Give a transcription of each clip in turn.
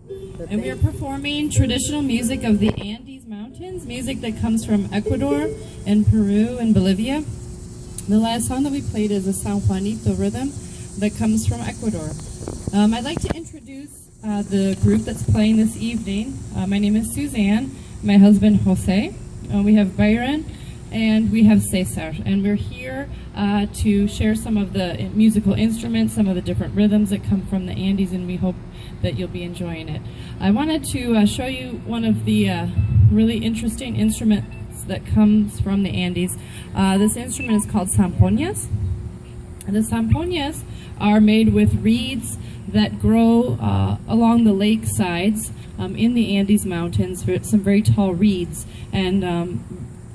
And we are performing traditional music of the Andes Mountains, music that comes from Ecuador and Peru and Bolivia. The last song that we played is a San Juanito rhythm that comes from Ecuador. I'd like to introduce the group that's playing this evening. My name is Suzanne, my husband Jose. We have Byron and we have Cesar, and we're here to share some of the musical instruments, some of the different rhythms that come from the Andes, and we hope that you'll be enjoying it. I wanted to show you one of the really interesting instruments that comes from the Andes. This instrument is called zampoñas. The zampoñas are made with reeds that grow along the lake sides in the Andes Mountains, some very tall reeds. And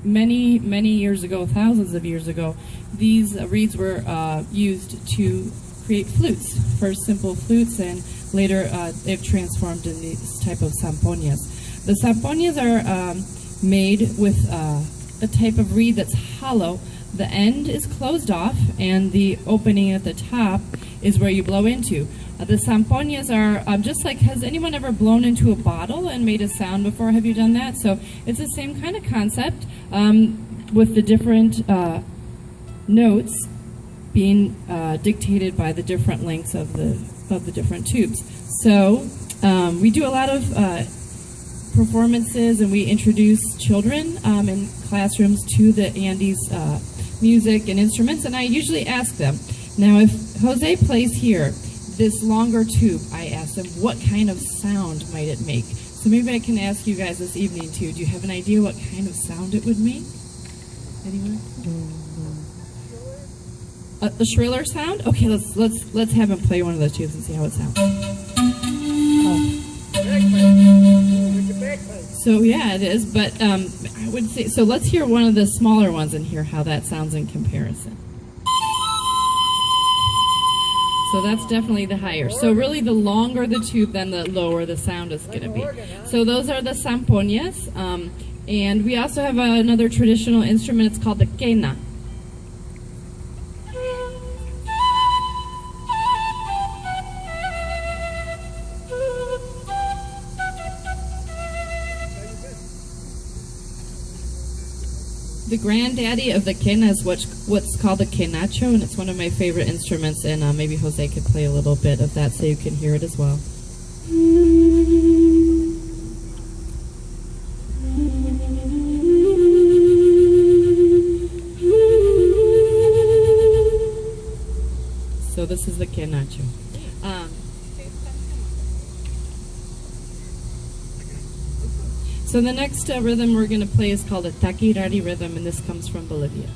many years ago, thousands of years ago, these reeds were used to create flutes, first simple flutes, and later they've transformed in these type of zampoñas. The zampoñas are made with a type of reed that's hollow. The end is closed off, and the opening at the top is where you blow into. The zampoñas are just like, has anyone ever blown into a bottle and made a sound before? Have you done that? So it's the same kind of concept with the different notes being dictated by the different lengths of the different tubes. So we do a lot of performances, and we introduce children in classrooms to the Andes music and instruments, and I usually ask them, now if Jose plays here, this longer tube, I ask them, what kind of sound might it make? So maybe I can ask you guys this evening too, do you have an idea what kind of sound it would make? Anyone? A shriller sound? Okay, let's have him play one of those tubes and see how it sounds. So yeah, it is, but I would say, so let's hear one of the smaller ones and hear how that sounds in comparison. So that's definitely the higher. So really the longer the tube, then the lower the sound is going to be. So those are the zampoñas, and we also have another traditional instrument, it's called the quena. The granddaddy of the quena is what's called the quenacho, and it's one of my favorite instruments, and maybe Jose could play a little bit of that so you can hear it as well. So this is the quenacho. So the next rhythm we're going to play is called a taquirari rhythm, and this comes from Bolivia.